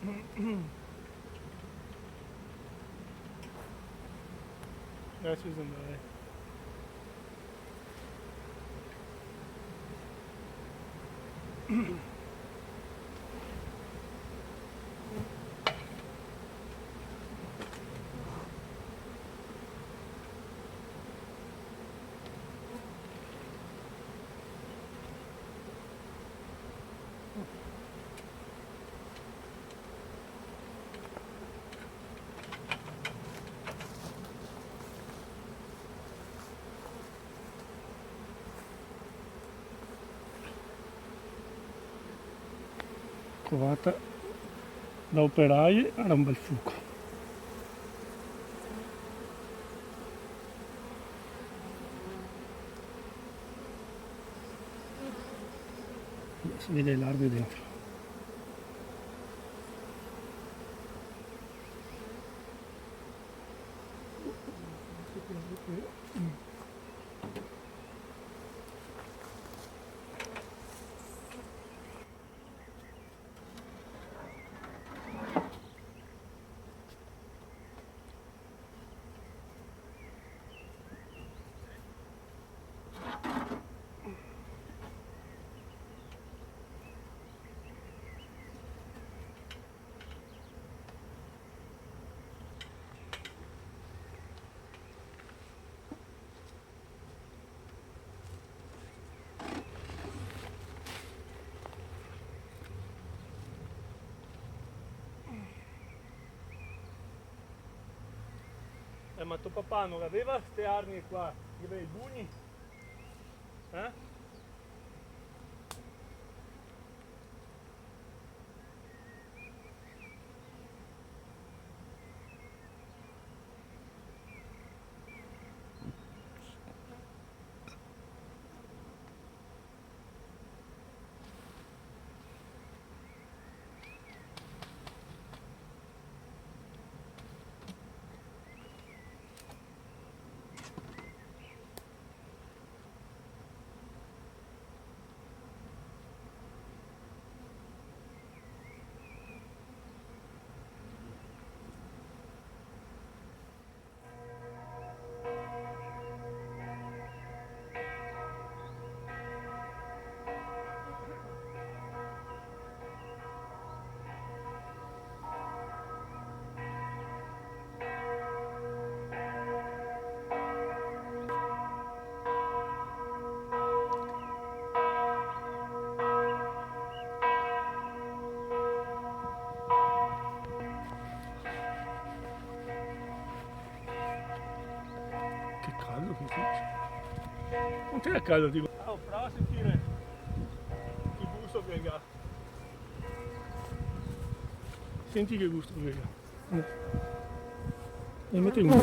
Ci sono andare. Covata da operai era un bel fuoco. Si vede le larve dentro. Ma tuo papà non aveva queste armi qua, i bei bugni? Eh? Che caldo che c'è. Non c'è caldo, dico. Oh, prova a sentire il gusto che ha. Senti che gusto che ha. E metto in